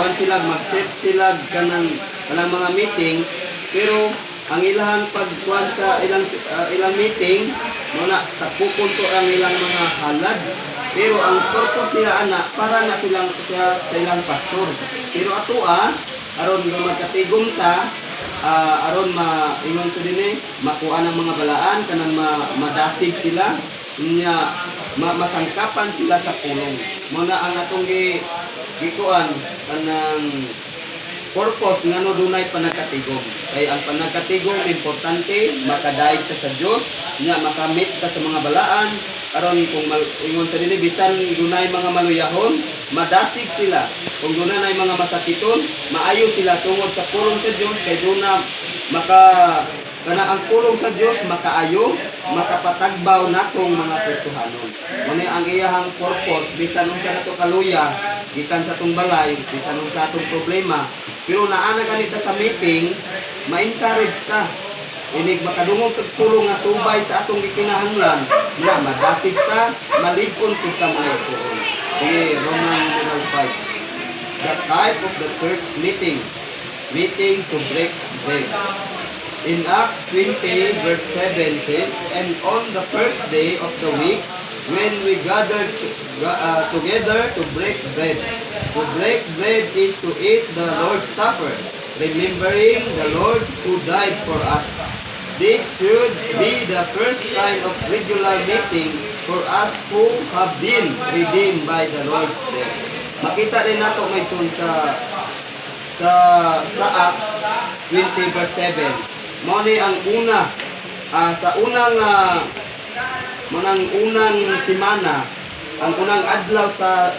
kuan sila, mag-set sila kanang mga meetings, pero ang ilang pagkuan sa ilang meeting muna tapupunto ang ilang mga halad, pero ang purpose nila ana para na silang sa ilang pastor. Pero aron magkatigom ta, aron ingon sa dinhi makuha ng mga balaan kanang madasig sila nya masangkapan sila sa pulong. Muna ang atong gikuan kanang purpose ngano dunay panagkatigom. Kay ang panagkatigom importante, makadaig ka sa Dios, nya makamit ka sa mga balaan aron kung ingon sa dinhi bisan dunay mga maluyahon, madasig sila. Kung dunay mga masakiton, maayo sila tungod sa pulong sa Dios kay duna kana ang pulong sa Dios makaayo, makapatagbaw natong mga Kristohanon. Muna ang iyahang purpose bisan unsa nato kaluya gikan sa atong balay, bisan unsa atong problema, pero naana ganita sa meetings, ma-encourage ta. Inig makadungog kag pulong nga subay sa atong gikinahanglan, na madasig ta, maligpon pud ta mga igsoon. Roman numeral 5. The type of the church meeting to break bread. In Acts 20 verse 7 says, and on the first day of the week, when we gathered together to break bread. To break bread is to eat the Lord's Supper, remembering the Lord who died for us. This should be the first kind of regular meeting for us who have been redeemed by the Lord's death. Makita rin nato may sun sa Acts 20 verse 7. Mao ni ang una sa unang unang simana, ang unang adlaw sa